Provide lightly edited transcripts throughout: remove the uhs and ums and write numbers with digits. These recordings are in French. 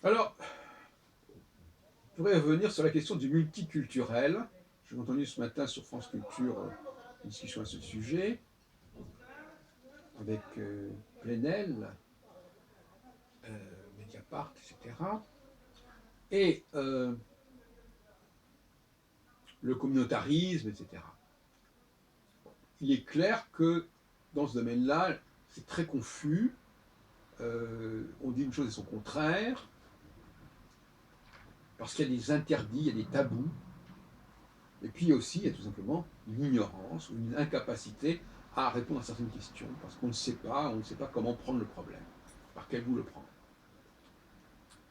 Alors, je voudrais revenir sur la question du multiculturel. J'ai entendu ce matin sur France Culture une discussion à ce sujet avec Plenel, Mediapart, etc. Et le communautarisme, etc. Il est clair que dans ce domaine-là, c'est très confus. On dit une chose et son contraire, parce qu'il y a des interdits, il y a des tabous. Et puis aussi, il y a tout simplement une ignorance ou une incapacité à répondre à certaines questions, parce qu'on ne sait pas comment prendre le problème, par quel bout le prendre.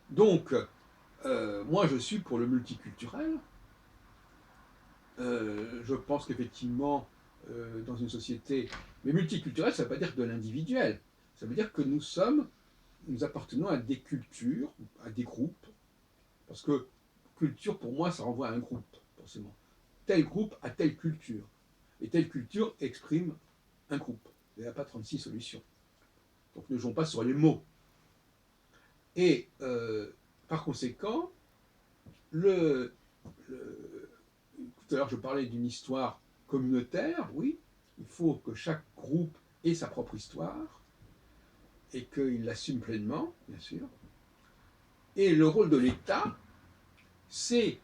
Donc, moi je suis pour le multiculturel. Je pense qu'effectivement, dans une société, mais multiculturel, ça ne veut pas dire de l'individuel. Ça veut dire que nous appartenons à des cultures, à des groupes, parce que culture, pour moi, ça renvoie à un groupe, forcément. Tel groupe a telle culture. Et telle culture exprime un groupe. Il n'y a pas 36 solutions. Donc ne jouons pas sur les mots. Et par conséquent, tout à l'heure je parlais d'une histoire communautaire, oui, il faut que chaque groupe ait sa propre histoire et qu'il l'assume pleinement, bien sûr. Et le rôle de l'État, c'est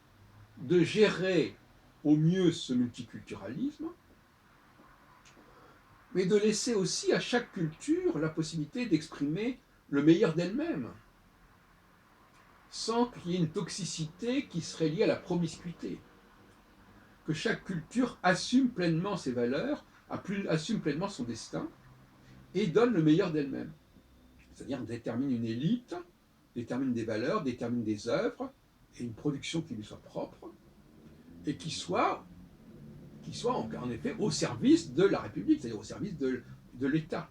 de gérer au mieux ce multiculturalisme, mais de laisser aussi à chaque culture la possibilité d'exprimer le meilleur d'elle-même, sans qu'il y ait une toxicité qui serait liée à la promiscuité. Que chaque culture assume pleinement ses valeurs, assume pleinement son destin, et donne le meilleur d'elle-même. C'est-à-dire détermine une élite, détermine des valeurs, détermine des œuvres, et une production qui lui soit propre, et qui soit en effet au service de la République, c'est-à-dire au service de l'État.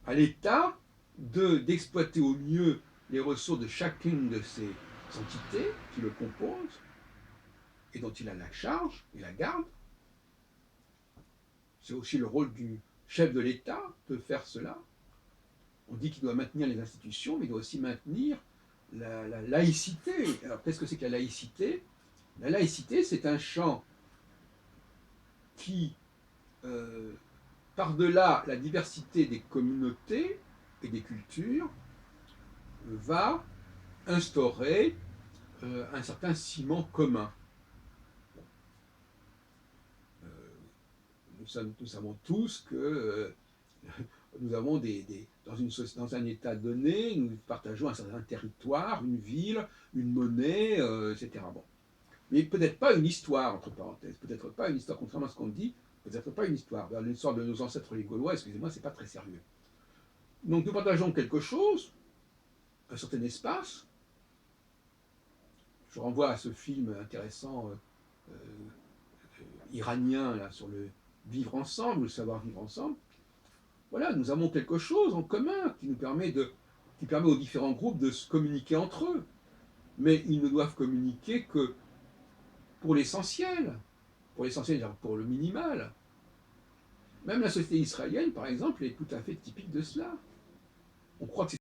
À l'État d'exploiter au mieux les ressources de chacune de ces entités qui le composent et dont il a la charge et la garde. C'est aussi le rôle du chef de l'État de faire cela. On dit qu'il doit maintenir les institutions, mais il doit aussi maintenir la laïcité. Alors qu'est-ce que c'est que la laïcité? La laïcité, c'est un champ qui, par-delà la diversité des communautés et des cultures, va instaurer un certain ciment commun. Euh, nous savons tous que nous avons dans un État donné, nous partageons un certain territoire, une ville, une monnaie, etc. Bon. Mais peut-être pas une histoire, entre parenthèses, peut-être pas une histoire, contrairement à ce qu'on dit, peut-être pas une histoire. L'histoire de nos ancêtres les Gaulois, excusez-moi, c'est pas très sérieux. Donc nous partageons quelque chose, un certain espace. Je renvoie à ce film intéressant iranien là, sur le vivre ensemble, le savoir vivre ensemble. Voilà, nous avons quelque chose en commun qui permet aux différents groupes de se communiquer entre eux. Mais ils ne doivent communiquer que pour l'essentiel, pour le minimal. Même la société israélienne, par exemple, est tout à fait typique de cela. On croit que c'est